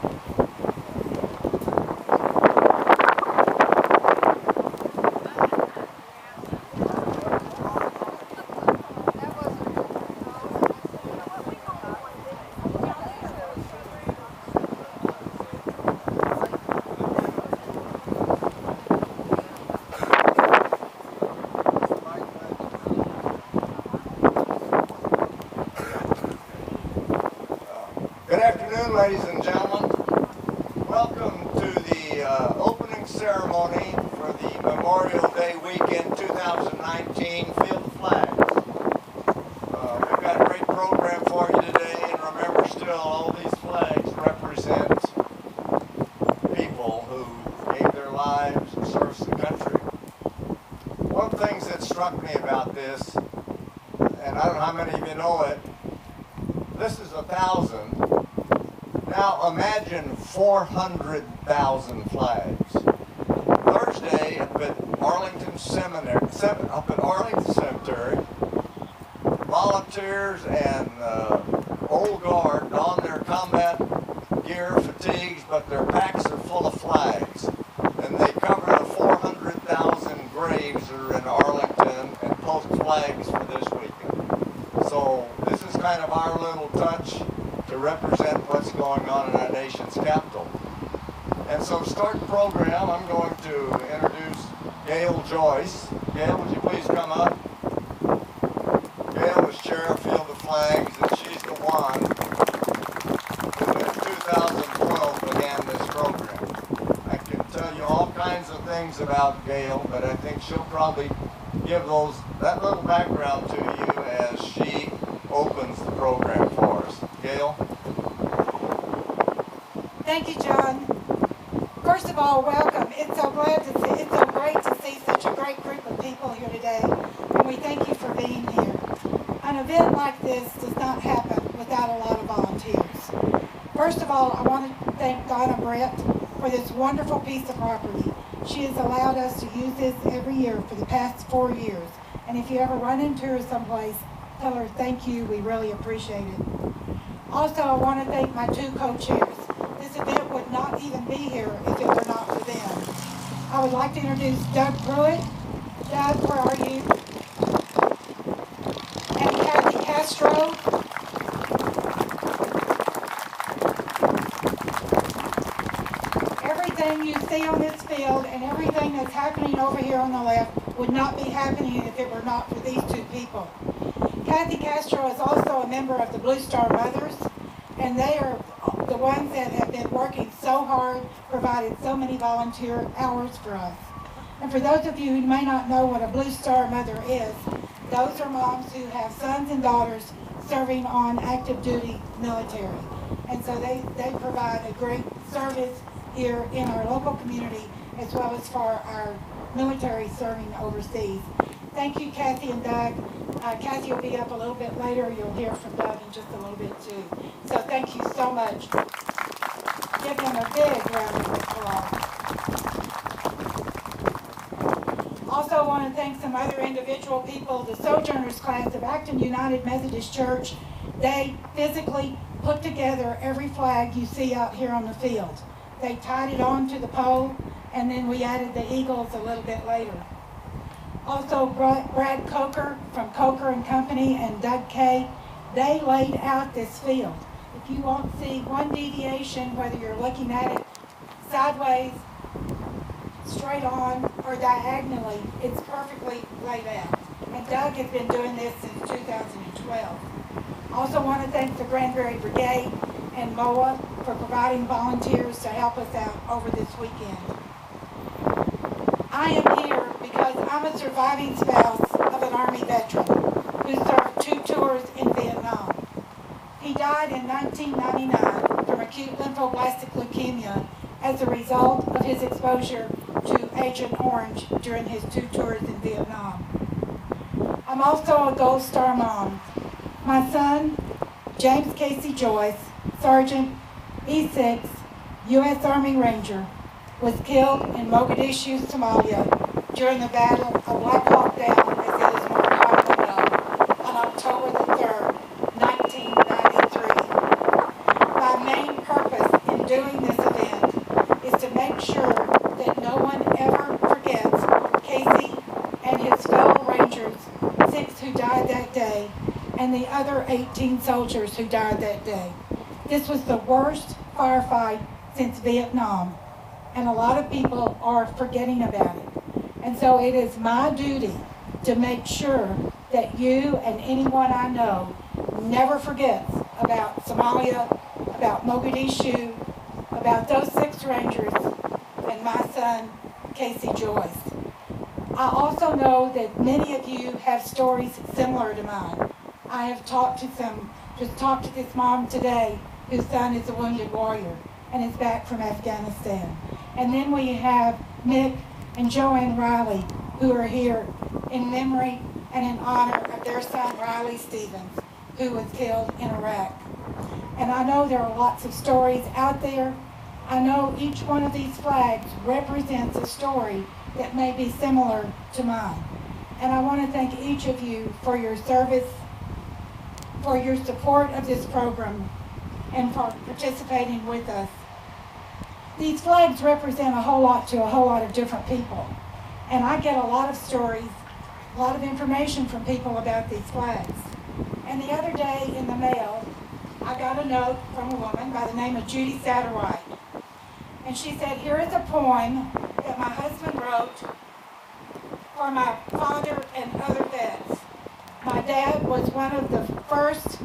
Good afternoon, ladies and gentlemen. Welcome to the opening ceremony for the Memorial Day weekend 2019 Field of Flags. We've got a great program for you today, and remember still all these flags represent people who gave their lives and served the country. One of the things that struck me about this, and I don't know how many of you know it, this is 1,000. Now imagine 400,000 flags. Thursday up at Arlington Cemetery, volunteers and Old Guard don their combat gear, fatigues, but their packs are full of flags. And they cover the 400,000 graves that are in Arlington and post flags for this weekend. So this is kind of our little touch to represent what's going on in our nation's capital. And so to start the program, I'm going to introduce Gail Joyce. Gail, would you please come up? Gail was chair of Field of Flags, and she's the one who in 2012 began this program. I can tell you all kinds of things about Gail, but I think she'll probably give that little background to you as she opens the program for us. Gail? Thank you, John. First of all, welcome. It's so great to see such a great group of people here today, and we thank you for being here. An event like this does not happen without a lot of volunteers. First of all, I want to thank Donna Brett for this wonderful piece of property. She has allowed us to use this every year for the past 4 years, and if you ever run into her someplace, tell her thank you, we really appreciate it. Also, I want to thank my two co-chairs. This event would not even be here if it were not for them. I would like to introduce Doug Pruitt. Doug, where are you? And Kathy Castro. Everything you see on this field and everything that's happening over here on the left would not be happening if it were not for these two people. Kathy Castro is also a member of the Blue Star Mothers, and they are the ones that have been working so hard, provided so many volunteer hours for us. And for those of you who may not know what a Blue Star Mother is, those are moms who have sons and daughters serving on active duty military. And so they provide a great service here in our local community as well as for our military serving overseas. Thank you, Kathy and Doug. Kathy will be up a little bit later. You'll hear from Doug in just a little bit too. So thank you so much. Give them a big round of applause. Also, I want to thank some other individual people. The Sojourners class of Acton United Methodist Church, they physically put together every flag you see out here on the field. They tied it on to the pole, and then we added the eagles a little bit later. Also, Brad Coker from Coker and Company and Doug Kay, they laid out this field. If you won't see one deviation, whether you're looking at it sideways, straight on, or diagonally, it's perfectly laid out. And Doug has been doing this since 2012. Also want to thank the Granbury Brigade and MOA for providing volunteers to help us out over this weekend. I am here because I'm a surviving spouse of an Army veteran who served 2 tours in Vietnam. He died in 1999 from acute lymphoblastic leukemia as a result of his exposure to Agent Orange during his 2 tours in Vietnam. I'm also a Gold Star mom. My son, James Casey Joyce, Sergeant E6, U.S. Army Ranger, was killed in Mogadishu, Somalia during the Battle of Black Hawk Down, as it is more commonly known, on October the 3rd, 1993. My main purpose in doing doing this event is to make sure that no one ever forgets Casey and his fellow Rangers, 6 who died that day, and the other 18 soldiers who died that day. This was the worst firefight since Vietnam, and a lot of people are forgetting about it. And so it is my duty to make sure that you and anyone I know never forgets about Somalia, about Mogadishu, about those 6 Rangers, and my son, Casey Joyce. I also know that many of you have stories similar to mine. I have talked to this mom today whose son is a wounded warrior and is back from Afghanistan. And then we have Mick and Joanne Riley, who are here in memory and in honor of their son, Riley Stevens, who was killed in Iraq. And I know there are lots of stories out there. I know each one of these flags represents a story that may be similar to mine. And I want to thank each of you for your service, for your support of this program, and for participating with us. These flags represent a whole lot to a whole lot of different people. And I get a lot of stories, a lot of information from people about these flags. And the other day in the mail, I got a note from a woman by the name of Judy Satterwhite. And she said, here is a poem that my husband wrote for my father and other vets. My dad was one of the first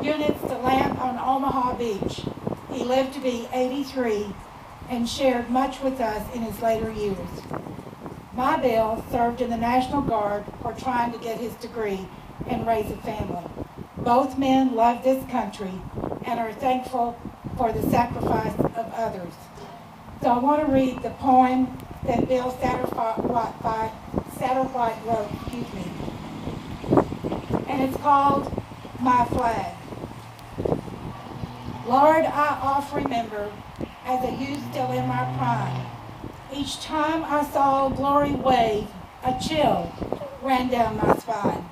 units to land on Omaha Beach. He lived to be 83 and shared much with us in his later years. My Bill served in the National Guard for trying to get his degree and raise a family. Both men love this country and are thankful for the sacrifice of others. So I want to read the poem that Bill Satterwhite wrote, and it's called My Flag. Lord, I oft remember, as a youth still in my prime, each time I saw glory wave, a chill ran down my spine.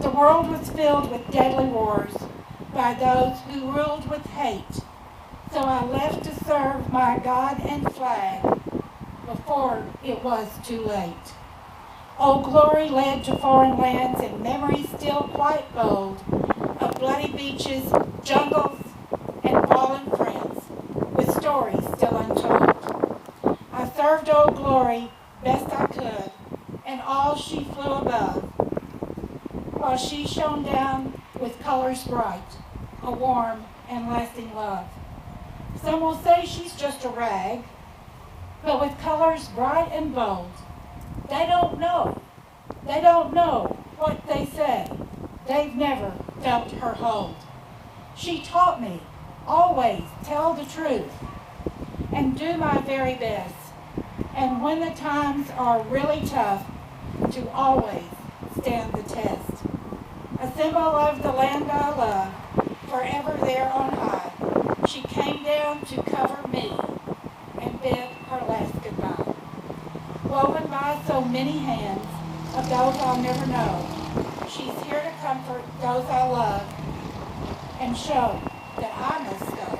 The world was filled with deadly wars by those who ruled with hate, so I left to serve my God and flag before it was too late. Old glory led to foreign lands and memories still quite bold of bloody beaches, jungles, and fallen friends with stories still untold. I served Old Glory best I could, and all she flew above, while she shone down with colors bright, a warm and lasting love. Some will say she's just a rag, but with colors bright and bold. They don't know. They don't know what they say. They've never felt her hold. She taught me, always tell the truth and do my very best. And when the times are really tough, to always stand the test. A symbol of the land I love, forever there on high. She came down to cover me and bid her last goodbye. Woven by so many hands of those I'll never know, she's here to comfort those I love and show that I must go.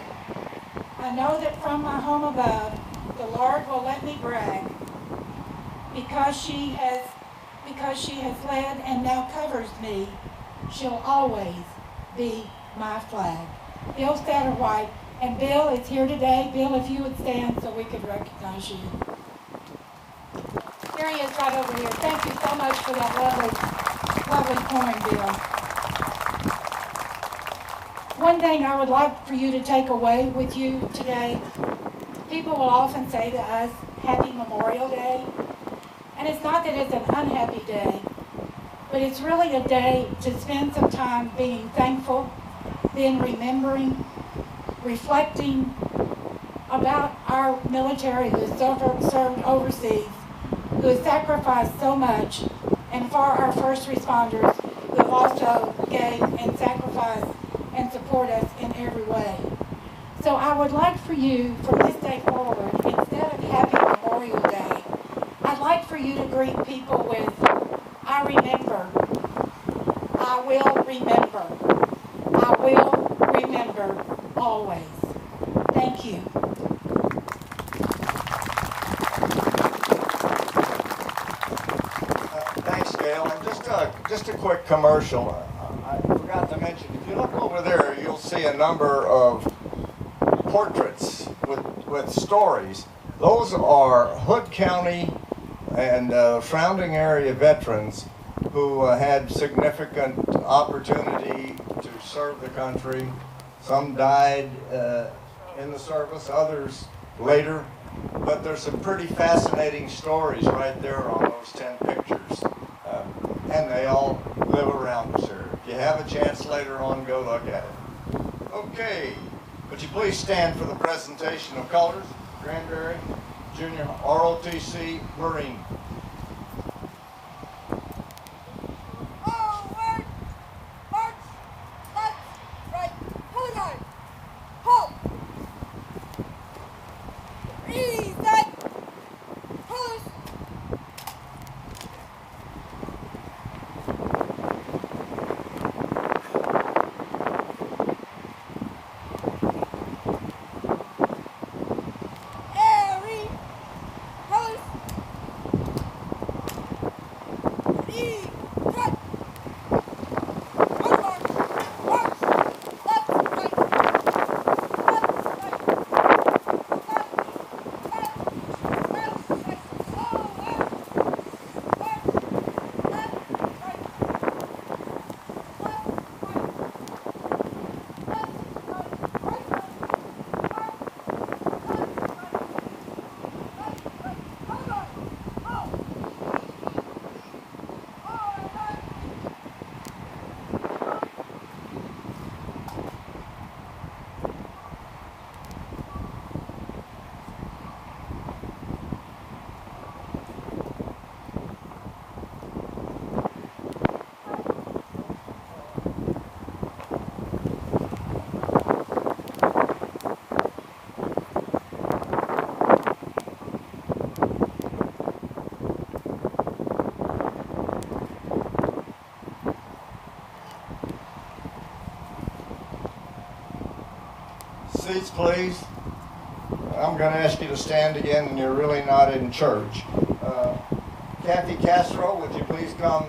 I know that from my home above, the Lord will let me brag because she has led and now covers me. She'll always be my flag. Bill Satterwhite, and Bill is here today. Bill, if you would stand so we could recognize you. Here he is right over here. Thank you so much for that lovely poem, Bill. One thing I would like for you to take away with you today, people will often say to us, Happy Memorial Day. And it's not that it's an unhappy day, but it's really a day to spend some time being thankful, then remembering, reflecting about our military who has served overseas, who has sacrificed so much, and for our first responders who have also gave and sacrificed and support us in every way. So I would like for you, from this day forward, instead of Happy Memorial Day, I'd like for you to greet people with, I remember, I will remember, I will remember always. Thank you. Thanks, Gail. And just a quick commercial. I forgot to mention, if you look over there, you'll see a number of portraits with stories. Those are Hood County and surrounding area veterans who had significant opportunity to serve the country. Some died in the service, others later. But there's some pretty fascinating stories right there on those 10 pictures. And they all live around us here. If you have a chance later on, go look at it. Okay, would you please stand for the presentation of colors, Granbury Junior ROTC Marine. Seats, please. I'm going to ask you to stand again, and you're really not in church. Kathy Castro, would you please come?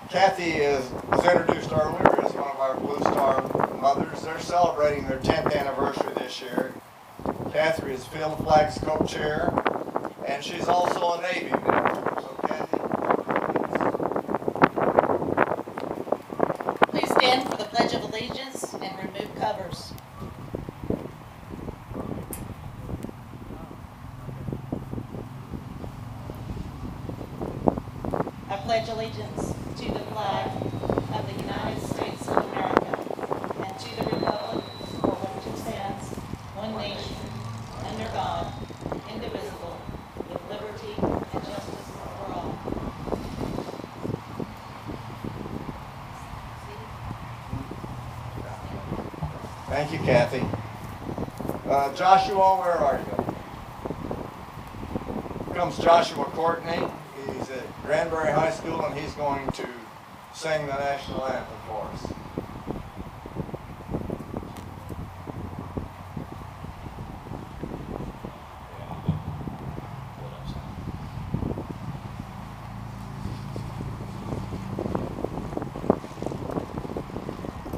Kathy was introduced earlier as one of our Blue Star mothers. They're celebrating their 10th anniversary this year. Kathy is Field Flags co-chair, and she's also a Navy member. So Kathy, please stand for the Pledge of Allegiance and remove covers. I pledge allegiance to the flag of the United States of America and to the republic for which it stands, one nation, under God, indivisible, with liberty and justice for all. thank you, Kathy. Joshua, where are you? Here comes Joshua Courtney. He's at Granbury High School, and he's going to sing the national anthem for us.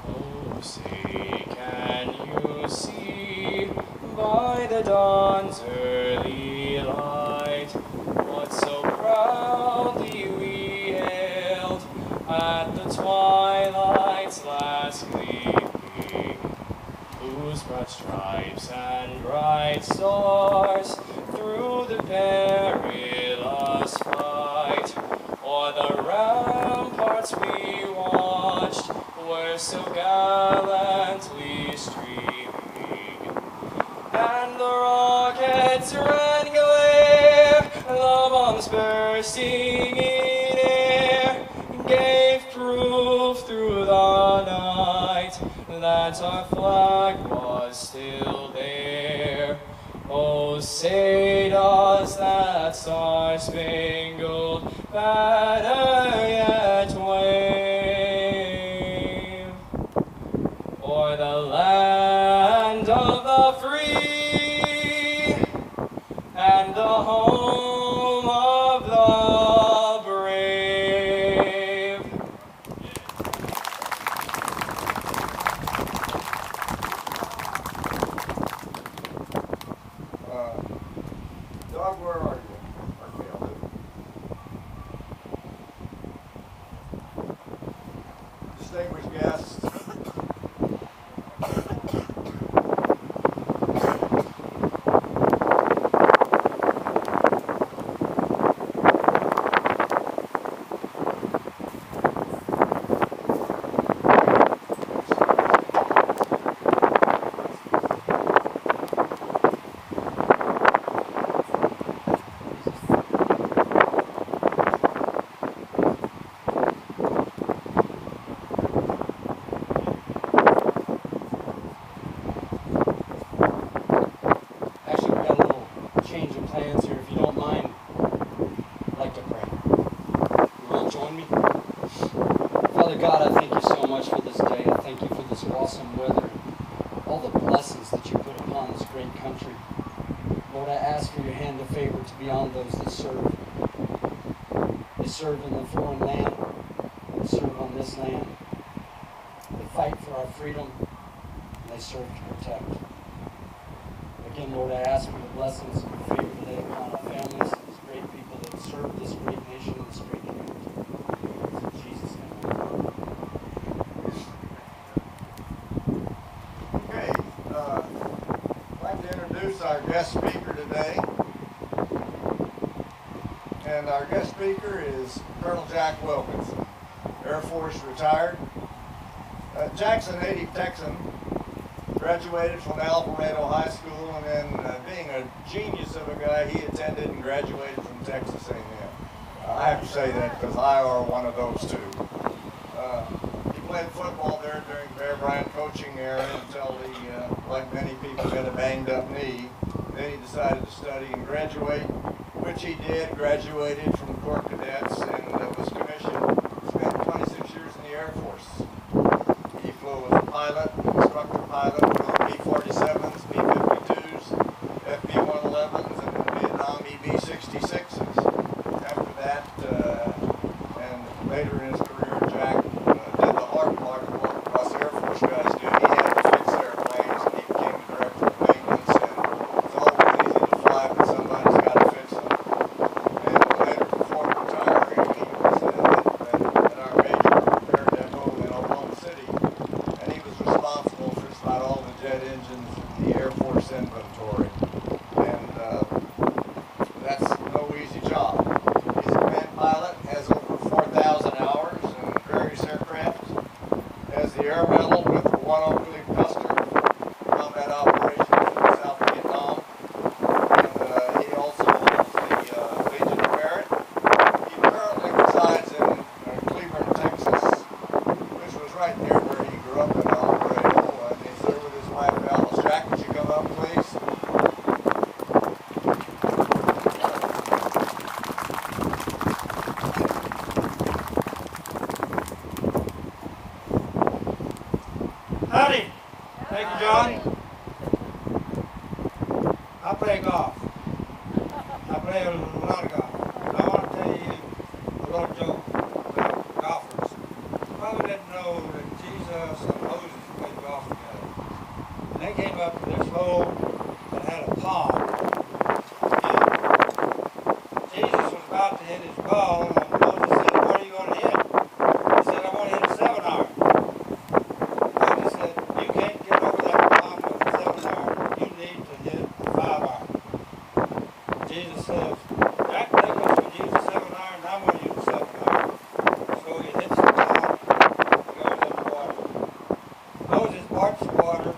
Oh, say, can you see by the dawn's early light what so proudly we hailed at the twilight's last gleaming, whose broad stripes and bright stars through the perilous fight o'er the ramparts we watched were so gallantly streaming, and the rockets' red glare, the bombs bursting in air, gave proof through the night that our flag was still there. Oh, say does that star-spangled banner yet wave o'er the land of the hands here, if you don't mind. I'd like to pray. You will join me? Father God, I thank you so much for this day. I thank you for this awesome weather, all the blessings that you put upon this great country. Lord, I ask for your hand of favor to be on those that serve. They serve in the foreign land. They serve on this land. They fight for our freedom. And they serve to protect. Again, Lord, I ask for your blessings and your favor today upon our families, these great people that serve this great nation and this great community. In Jesus' name. Okay, I'd like to introduce our guest speaker today. And our guest speaker is Colonel Jack Wilkinson, Air Force retired. Jack's a native Texan, graduated from Alvarado High School, and then being a genius of a guy, he attended and graduated from Texas A&M. I have to say that because I are one of those too. He played football there during the Bear Bryant coaching era until he, like many people, got a banged up knee. Then he decided to study and graduate, which he did, graduated from Corps Cadets and was commissioned, spent 26 years in the Air Force. He flew as a pilot, instructor pilot, B-47s, B-52s, FB-111s, and in Vietnam EB-66s. After that, and later in his career, Jack did the hard part of what us Air Force guys do. He had to fix airplanes, and he became the director of maintenance, and it's always easy to fly, but somebody's got to fix them. And later, before retiring, he was at our major repair depot in Oklahoma City, and he was responsible for just about all the jet engines in the Air Force inventory. And that's no easy job. He's a command pilot, has over 4,000 hours in various aircraft, has the Air Medal with the one Oakley Custer for combat operations in South Vietnam, and he also holds the Legion of Merit. He currently resides in Cleveland, Texas, which was right near where he grew up in Alvarado, and he's there with his wife Alice. Jack, would you come up, please? Howdy. Thank you, John. I play golf. I play a lot of golf. And I want to tell you a little joke about golfers. You probably didn't know that Jesus and Moses played golf together. And they came up to this hole that had a pond. And Jesus was about to hit his ball, and Moses said, "What are you going to hit?" He said, "I want to hit a 7-iron." Moses said, "You can't get over that pond with a 7-iron. You need to hit a 5-iron." Jesus says, "Jack Nicholas would use a 7-iron, and I'm going to use a 7-iron." So he hits the pond, he goes in the water. Moses parts the water,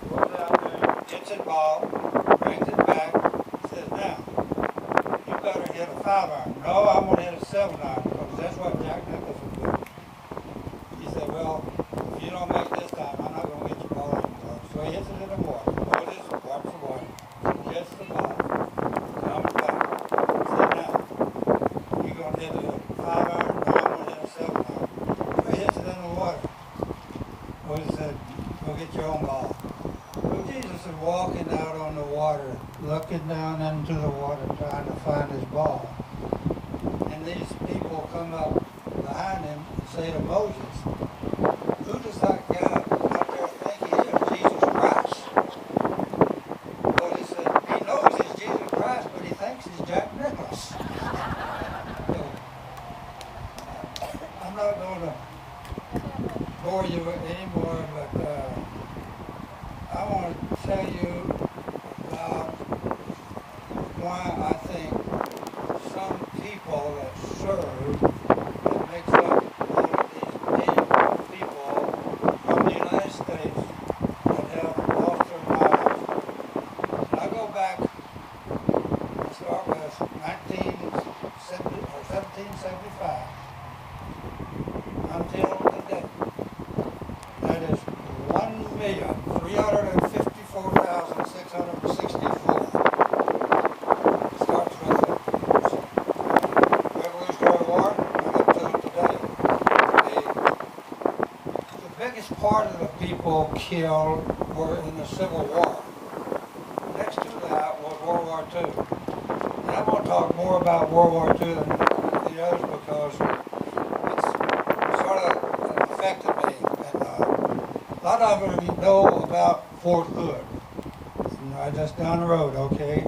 goes out there, gets it ball, brings it back, says, "Now, you better hit a 5-iron." "No, I'm going to hit a 7-iron, because that's what Jack Nicholas would do." He said, "Well, if you don't make this time, I'm not going to get your ball anymore." So he hits it in the water. Moses parts the water, gets the ball, comes back, said, "Now, you're going to hit a 5-iron, no, I'm going to hit a 7-iron. So he hits it in the water. Moses said, "Go get your own ball." So Jesus is walking out on the water, looking down into the water, trying to find his ball. And these people come up behind him and say to Moses, "Who does that guy out there think he is, Jesus Christ?" Moses said, "He knows he's Jesus Christ, but he thinks he's Jack Nicholas." So, I'm not going to bore you anymore, but I want to tell you about why I think some people that serve, that makes up all of these people from the United States that have lost their lives. And I go back, let's start with 1775 until today. That is 1,354,664. part of the people killed were in the Civil War. Next to that was World War II. And I'm going to talk more about World War II than the others because it's sort of affected me. And a lot of you know about Fort Hood. Right just down the road, okay?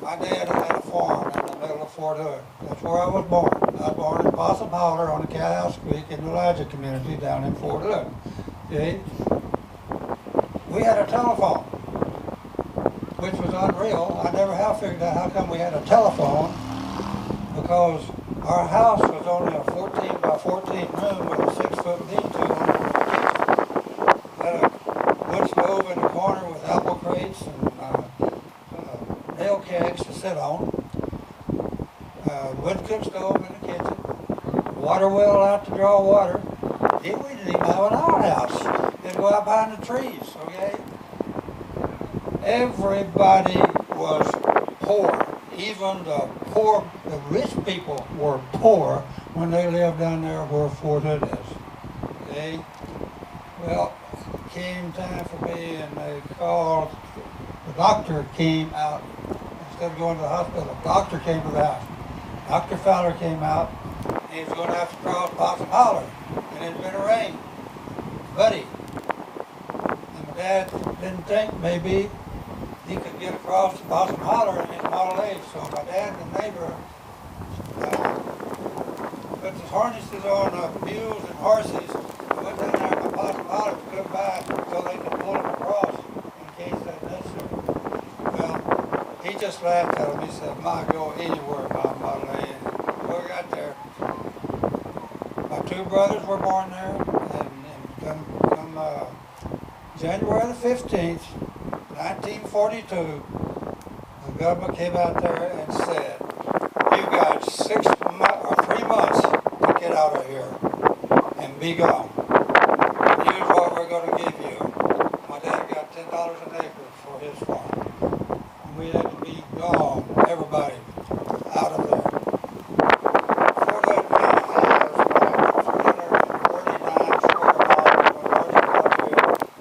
My dad had a farm in the middle of Fort Hood. That's where I was born. I was born in Possum Holler on the Cathouse Creek in the Elijah community down in Fort Hood. Okay? We had a telephone, which was unreal. I never have figured out how come we had a telephone, because our house was only a 14 by 14 room with a 6-foot lean-to on the kitchen. Had a wood stove in the corner with apple crates and nail kegs to sit on. Wood cook stove in the kitchen. Water well out to draw water. We didn't even have an outhouse. They'd go out behind the trees, okay? Everybody was poor. Even the rich people were poor when they lived down there where Fort Hood is, okay? Well, came time for me and they called, the doctor came out. Instead of going to the hospital, the doctor came to the house. Dr. Fowler came out and he was going to have to cross Possum Holler, and it had been a rain. Buddy. And my dad didn't think maybe he could get across the Possum Holler in his Model A. So my dad and the neighbor put the harnesses on mules and horses and went down there to Possum Holler to come back so they could pull him across in case that necessary. Well, he just laughed at him. He said, "My, go anywhere, my Model A." And we got there. My 2 brothers were born there, and come January the 15th, 1942, the government came out there and said, "You got 3 months to get out of here and be gone. And here's what we're going to give you." My dad got $10 an acre for his farm. And we had to be gone, everybody, out of there. Fort Hood now has 339 square miles of military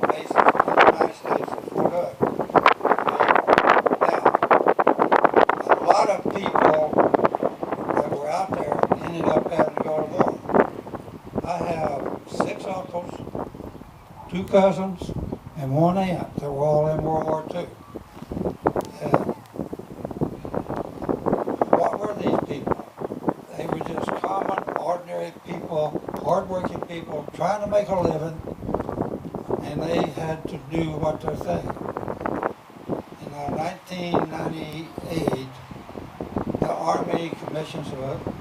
bases in the United States of Fort Hood. Now, a lot of people that were out there ended up having to go to war. I have 6 uncles, 2 cousins, and 1 aunt that were all in World War II. And what were these people? They were just common, ordinary people, hardworking people, trying to make a living, and they had to do what they're saying. In 1998, the Army commissioned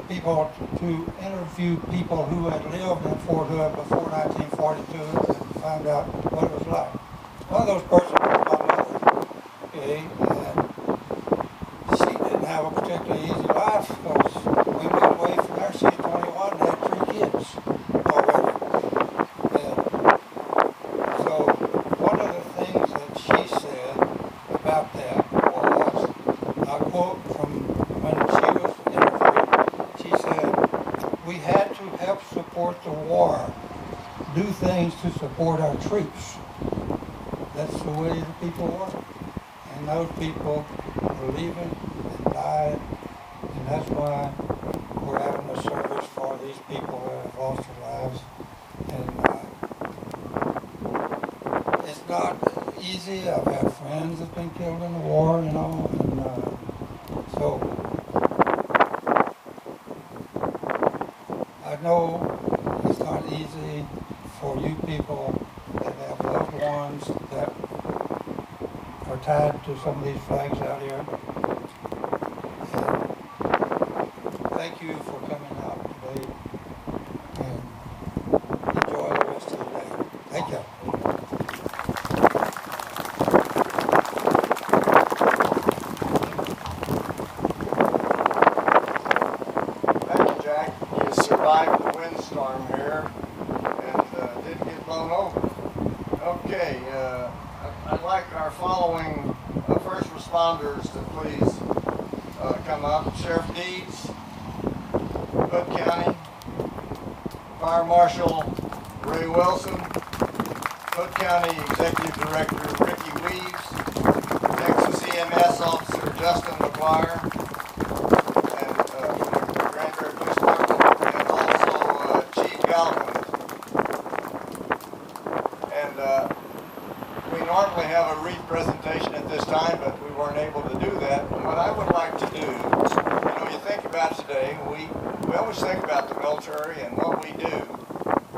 people to interview people who had lived in Fort Hood before 1942 and find out what it was like. One of those persons was my mother, okay, and she didn't have a particularly easy life because we moved away from there. She's 21 and had 3 kids already. And so one of the things that she said about that was, I quote from when she was interviewed, she said, "We had to help support the war, do things to support our troops." That's the way the people were. And those people were leaving and died, and that's why we're having a service for these people that have lost their lives. And it's not easy. I've had friends that's been killed in the war, you know, and so I know it's not easy for you people that have loved ones that are tied to some of these flags out here. And thank you for coming out today, and enjoy the rest of the day. Thank you. Thank you, Jack. You survived the windstorm here and didn't get blown over. Okay, I'd like our following first responders to please come up. Sheriff Deeds, Hood County, Fire Marshal Ray Wilson, Hood County Executive Director Ricky Weaves, Texas EMS Officer Justin McGuire, and from the Granbury Police Department, and also Chief Galvin. And we normally have a wreath presentation at this time, but we weren't able to do that. And what I would like to do, you think about today, we always think about the military and what we do,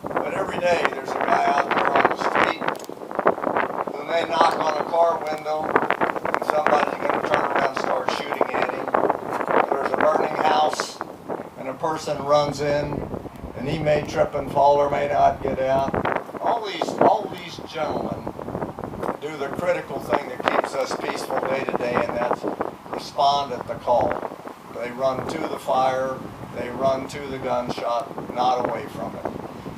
but every day there's a guy out there on the street who may knock on a car window and somebody's going to turn around and start shooting at him. There's a burning house and a person runs in and he may trip and fall or may not get out. All these gentlemen do the critical thing that keeps us peaceful day to day, and that's respond at the call. They run to the fire, they run to the gunshot, not away from it.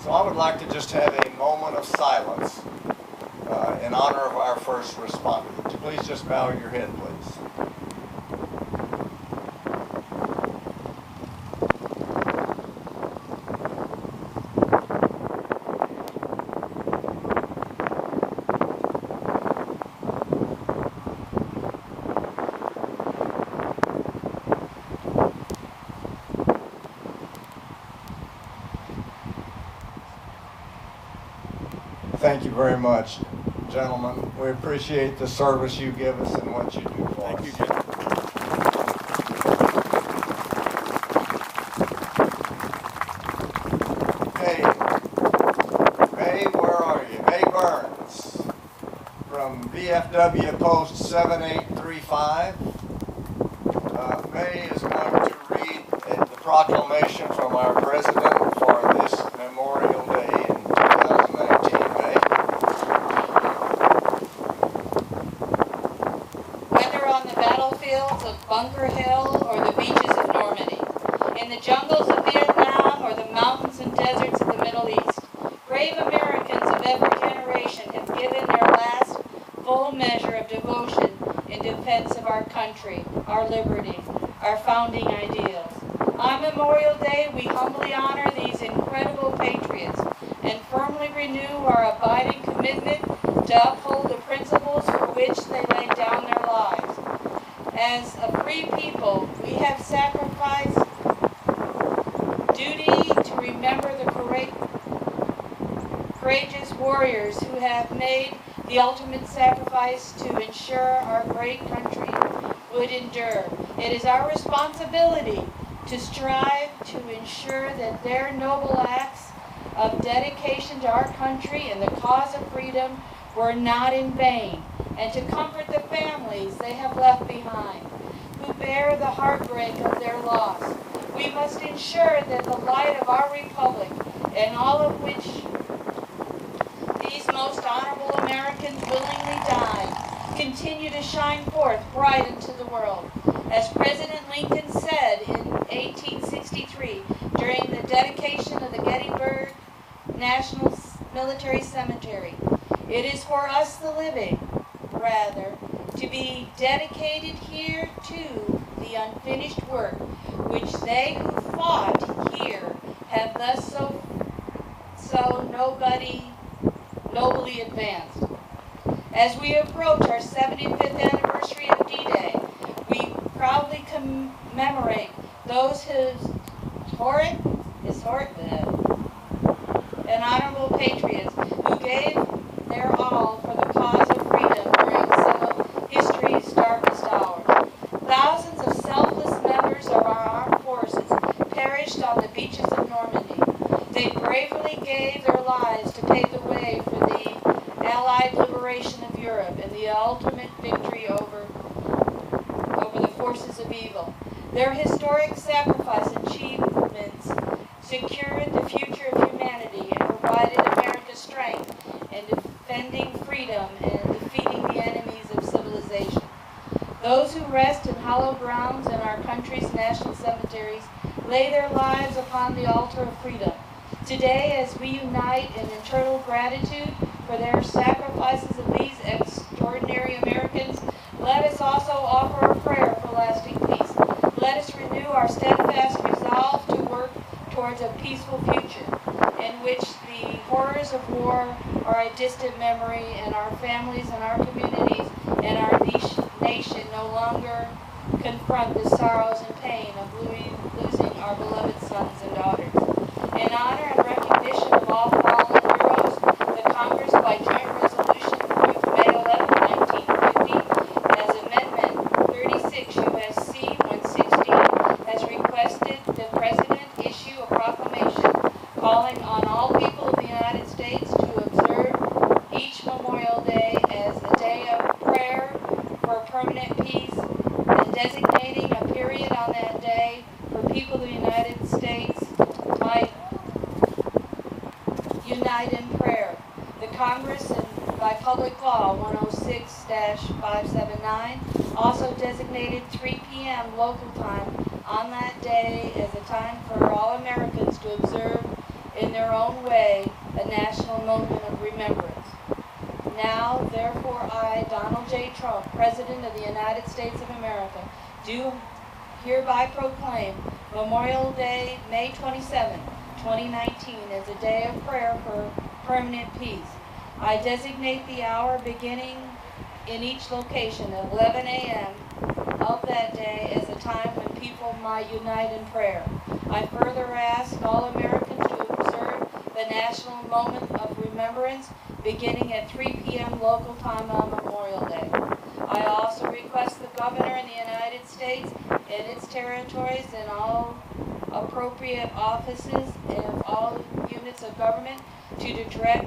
So I would like to just have a moment of silence in honor of our first responder. Would you please just bow your head, please? Thank you very much, gentlemen. We appreciate the service you give us and what you do for us. Thank you, Jim. Okay, May, where are you? May Burns from VFW Post 7835. May is going to read the proclamation from our president for this Memorial Day in 2019. May. Whether on the battlefields of Bunker Hill or the beaches of Normandy, in the jungles of Vietnam or the mountains and deserts of the Middle East, brave Americans of every generation have given their last full measure of devotion in defense of our country, our liberty, our founding ideals. On Memorial Day, we humbly honor these incredible patriots and firmly renew our abiding commitment to uphold the principles for which they laid down their lives. As a free people, we have sacrificed duty to remember the courageous warriors who have made the ultimate sacrifice to ensure our great country would endure. It is our responsibility to strive to ensure that their noble acts of dedication to our country and the cause of freedom were not in vain, and to comfort the families they have left behind, who bear the heartbreak of their loss. We must ensure that the light of our republic, and all of which these most honorable Americans willingly died, continue to shine forth bright into the world. As President Lincoln said in 1863 during the dedication of the Gettysburg National Military Cemetery, it is for us the living, rather, to be dedicated here to the unfinished work which they who fought here have thus so nobly advanced. As we approach our 75th anniversary of D-Day, we proudly commemorate those and honorable patriots who gave their all for the cause of freedom during some of history's darkest hours. Thousands of selfless members of our armed forces perished on the beaches of Normandy. They bravely gave their lives to pave the way for the Allied liberation of Europe and the ultimate victory over the forces of evil. Their historic sacrifice achievements secured the future of humanity and provided America strength in defending freedom and defeating the enemies of civilization. Those who rest in hallowed grounds in our country's national cemeteries lay their lives upon the altar of freedom. Today, as we unite in eternal gratitude for their sacrifices of these extraordinary Americans, let us also offer a prayer for lasting peace. Let us renew our steadfast resolve to work towards a peaceful future in which the horrors of war are a distant memory, and our families and our communities and our nation no longer confront the sorrows and pain of losing our beloved sons and daughters. In honor and recognition of all fallen heroes, the Congress, by joint resolution approved May 11, 1950, as Amendment 36 U.S.C. 116, has requested the President issue a proclamation calling on all people of the United States to observe each Memorial Day as a day of prayer for permanent peace, and designating a period on that day for people of the United States might unite in prayer. The Congress, by Public Law 106-579, also designated 3 p.m. local time on that day as a time for all Americans to observe in their own way a national moment of remembrance. Now, therefore, I, Donald J. Trump, President of the United States of America, do hereby proclaim Memorial Day, May 27, 2019, as a day of prayer for permanent peace. I designate the hour beginning in each location at 11 a.m. of that day as a time when people might unite in prayer. I further ask all Americans to observe the national moment of remembrance beginning at 3 p.m. local time on Memorial Day. I also request the Governor in the United States and its territories and all appropriate offices and all units of government to direct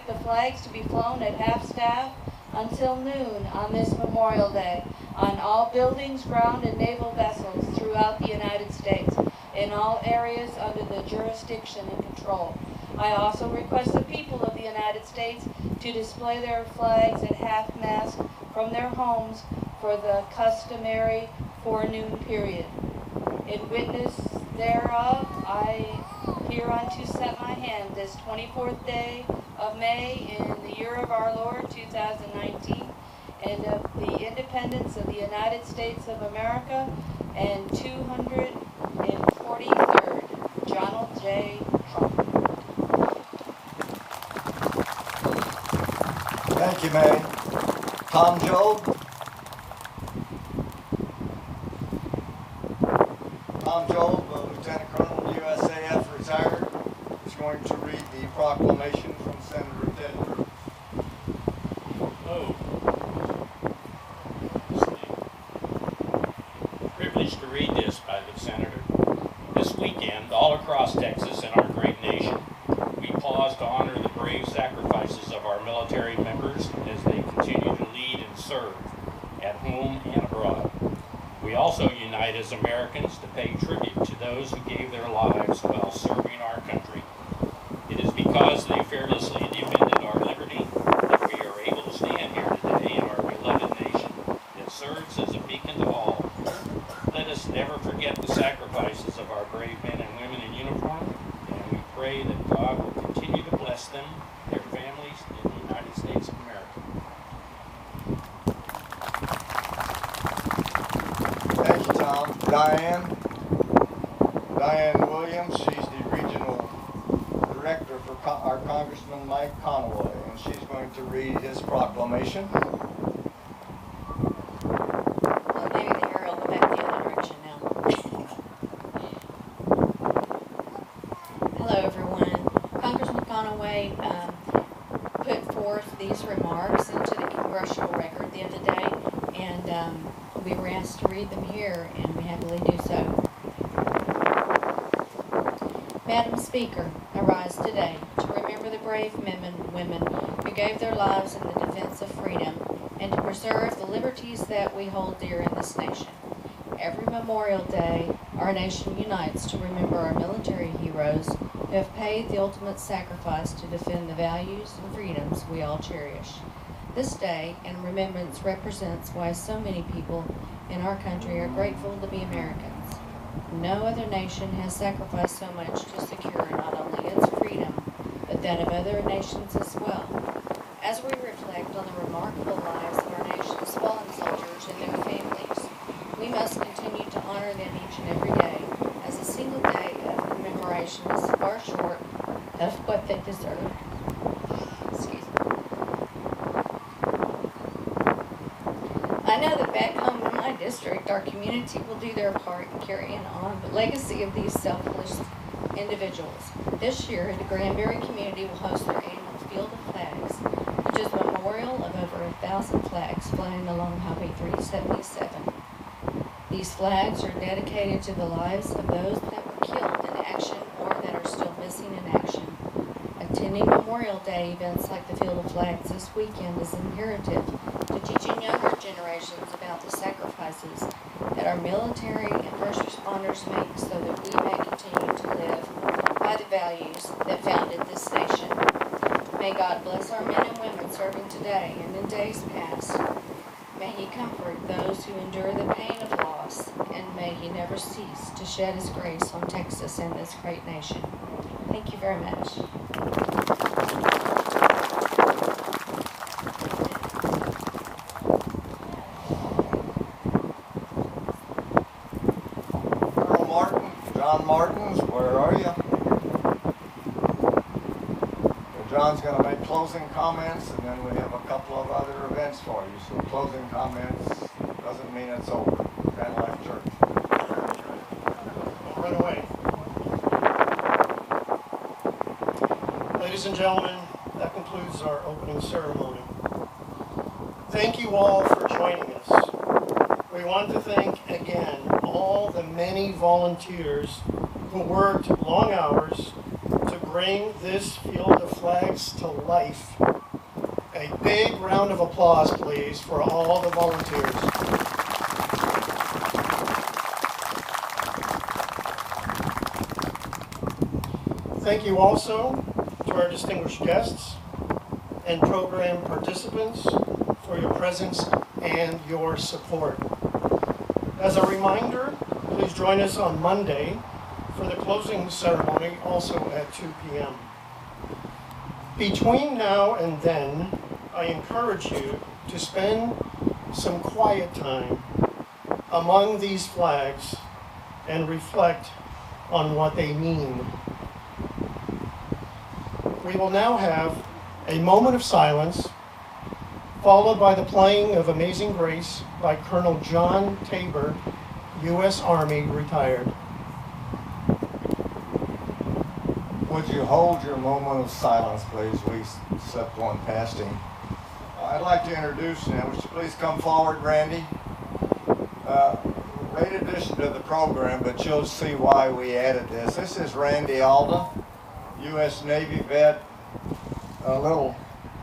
the flags to be flown at half-staff until noon on this Memorial Day on all buildings, ground, and naval vessels throughout the United States in all areas under the jurisdiction and control. I also request the people of the United States to display their flags at half-mast from their homes for the customary forenoon period. In witness thereof, I hereunto set my hand this 24th day of May in the year of our Lord 2019, and of the independence of the United States of America, and 243rd, Donald J. Trump. Thank you, May. Tom Job? Tom Job, Lieutenant Colonel, USAF, retired, is going to read the proclamation from Senator Ted Cruz. Oh. Privileged to read this by the Senator. This weekend, all across Texas and our great nation, we pause to honor the brave sacrifices of our military members as they continue to lead and serve at home and abroad. We also unite as Americans to pay tribute to those who gave their lives while serving our country. It is because they fearlessly defended our liberty that we are able to stand here today in our beloved nation that serves as a beacon to all. Let us never forget the sacrifices of our brave men and women in uniform, and we pray that God will continue to bless them, their families, in the United States of America. Thank you, Tom. Diane Williams, she's the regional director for our Congressman Mike Conaway, and she's going to read his proclamation. Well, maybe the arrow will go back the other direction now. Hello, everyone. Congressman Conaway put forth these remarks into the congressional record the other day, and we were asked to read them here, and we happily do so. Madam Speaker, I rise today to remember the brave men and women who gave their lives in the defense of freedom and to preserve the liberties that we hold dear in this nation. Every Memorial Day, our nation unites to remember our military heroes who have paid the ultimate sacrifice to defend the values and freedoms we all cherish. This day in remembrance represents why so many people in our country are grateful to be Americans. No other nation has sacrificed so much to secure not only its freedom, but that of other nations as well. As we reflect on the remarkable lives of our nation's fallen soldiers and their families, we must continue to honor them each and every day, as a single day of commemoration is far short of what they deserve. Excuse me. I know that back home in my district, our community will do their part in carrying on the legacy of these selfless individuals. This year, the Granbury community will host their annual Field of Flags, which is a memorial of over 1,000 flags flying along Highway 377. These flags are dedicated to the lives of those that were killed in action or that are still missing in action. Attending Memorial Day events like the Field of Flags this weekend is imperative to teaching younger generations about the sacrifices that our military and first responders make so that we may continue to live by the values that founded this nation. May God bless our men and women serving today and in days past. May He comfort those who endure the pain of loss, and may He never cease to shed His grace on Texas and this great nation. Thank you very much. Colonel Martin, John Martins, where are you? John's going to make closing comments, and then we have a couple of other events for you. So closing comments doesn't mean it's over. Kind of like church. Don't run away. Ladies and gentlemen, that concludes our opening ceremony. Thank you all for joining us. We want to thank again all the many volunteers who worked long hours to bring this Field of Flags to life. A big round of applause, please, for all the volunteers. Thank you also to our distinguished guests and program participants for your presence and your support. As a reminder, please join us on Monday for the closing ceremony, also at 2 p.m. Between now and then, I encourage you to spend some quiet time among these flags and reflect on what they mean. We will now have a moment of silence, followed by the playing of Amazing Grace by Colonel John Tabor, U.S. Army, retired. Would you hold your moment of silence, please? We slipped one past him. I'd like to introduce now. Would you please come forward, Randy? Late addition to the program, but you'll see why we added this. This is Randy Alda, U.S. Navy vet.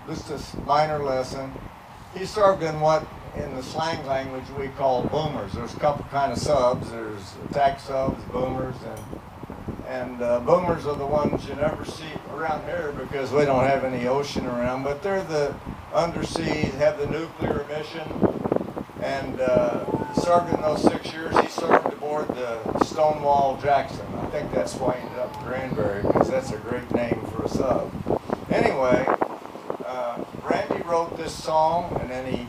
Just a minor lesson. He served in what, in the slang language, we call boomers. There's a couple kind of subs. There's attack subs, boomers, and boomers are the ones you never see around here because we don't have any ocean around, but they're the undersea, have the nuclear mission, and served in those 6 years. He served aboard the Stonewall Jackson. I think that's why he ended up in Granbury, because that's a great name for a sub. Anyway, Randy wrote this song, and then he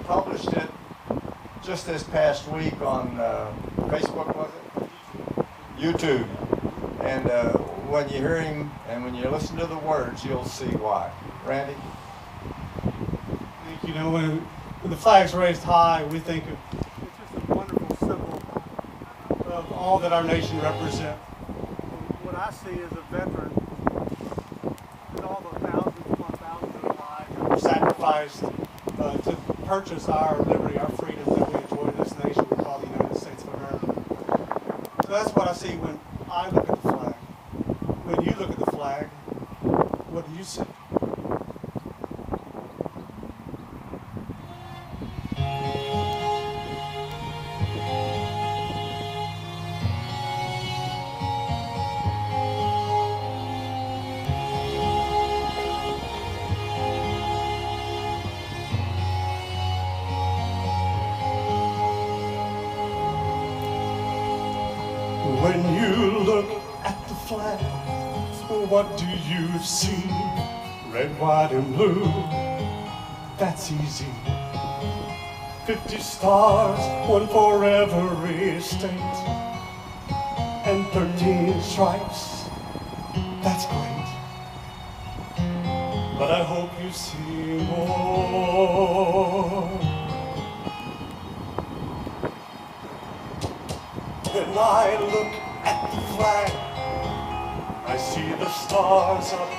published it just this past week on Facebook, was it? YouTube. And when you hear him and when you listen to the words, you'll see why. Randy? You know, when the flag's raised high, we think it's just a wonderful symbol of all that our nation represents. What I see as a veteran is all the thousands upon thousands of lives that were sacrificed to purchase our liberty, our freedom that we enjoy in this nation we call the United States of America. So that's what I see when I look at the flag. When you look at the flag, what do you see? When you look at the flag, what do you see? Red, white, and blue, that's easy. 50 stars, one for every state, and 13 stripes That's great. But I hope you see more. When I look at the flag, I see the stars up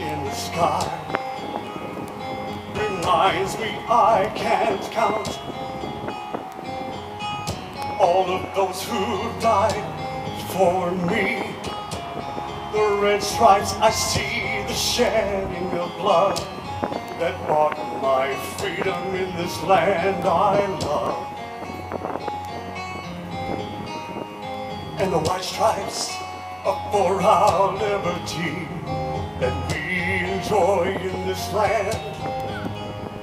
in the sky. Reminds me I can't count all of those who died for me. The red stripes, I see the shedding of blood that bought my freedom in this land I love. And the white stripes are for our liberty that we enjoy in this land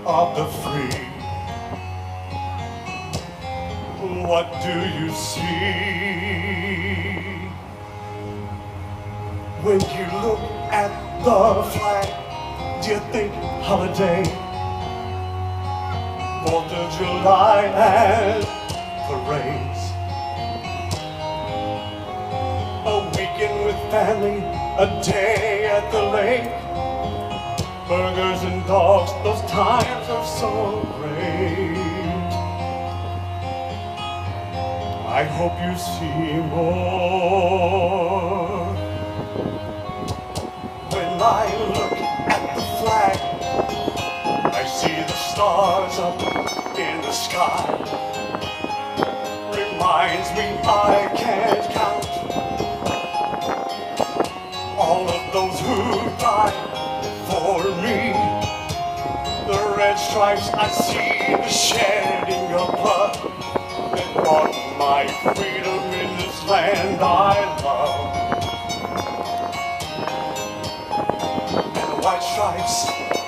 of the free. What do you see when you look at the flag? Do you think holiday, 4th of July and parades? A weekend with family, a day at the lake, burgers and dogs, those times are so great. I hope you see more. When I look at the flag, I see the stars up in the sky. Reminds me I can't count all of those who died for me. The red stripes, I see the shedding of blood that brought my freedom in this land I love. And the white stripes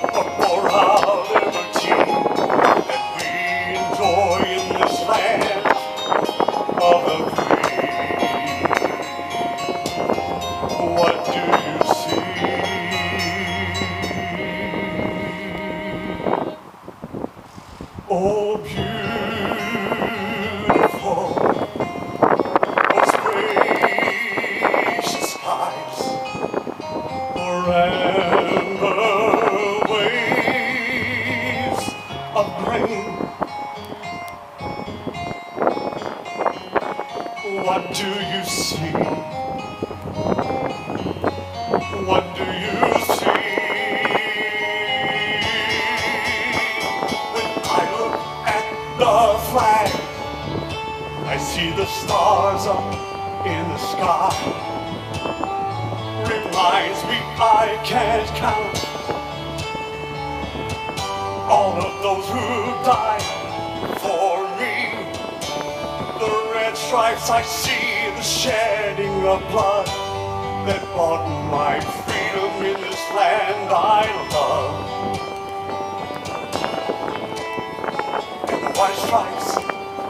are for our liberty that we enjoy in this land of the free. What do you see? Oh, beautiful, those gracious skies, the amber waves of grain. What do you see? What do you see? When I look at the flag, I see the stars up in the sky. Reminds me I can't count all of those who died for me. The red stripes, I see the shedding of blood that bought my freedom in this land I love. And the white stripes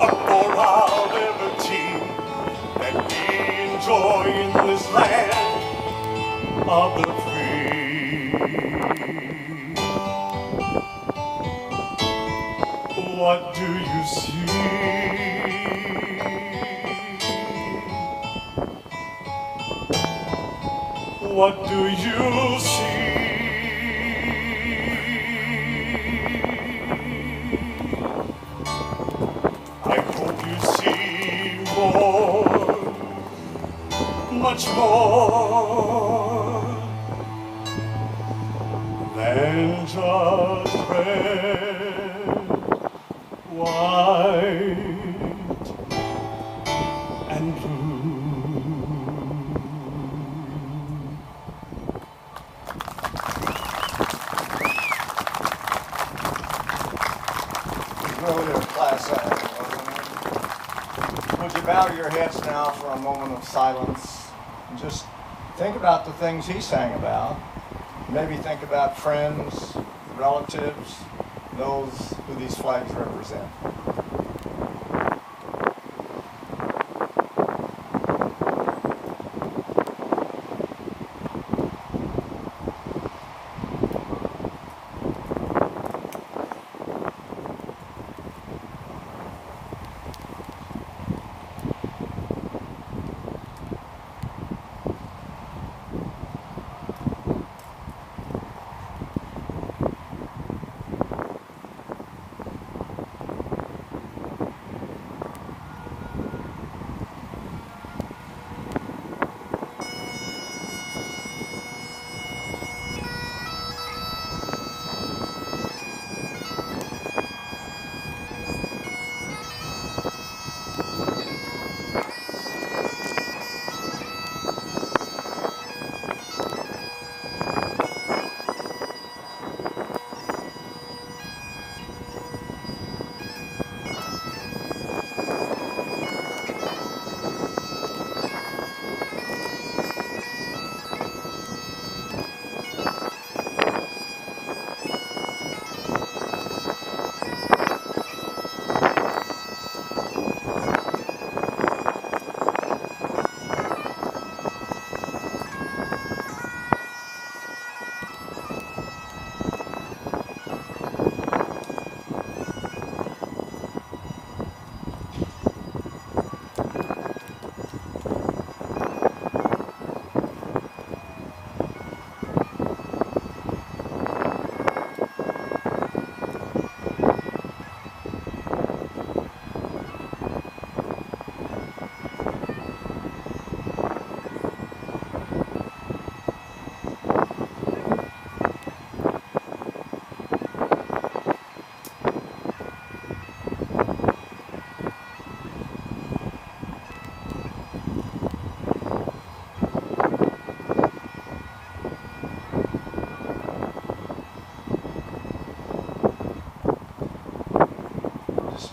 are for our liberty that we enjoy in this land of the free. What do you see? What do you see? I hope you see more, much more than just red, white, and blue. Really a class act, wasn't it? Would you bow your heads now for a moment of silence and just think about the things he sang about? Maybe think about friends, relatives, those who these flags represent.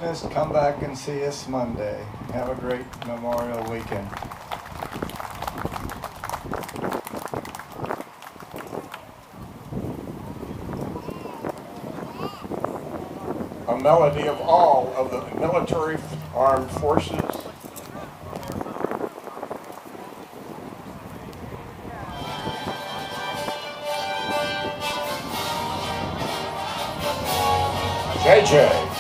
dismissed. Come back and see us Monday. Have a great Memorial Weekend. A melody of all of the military armed forces. JJ.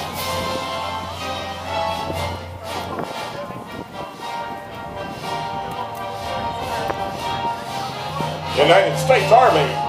United States Army.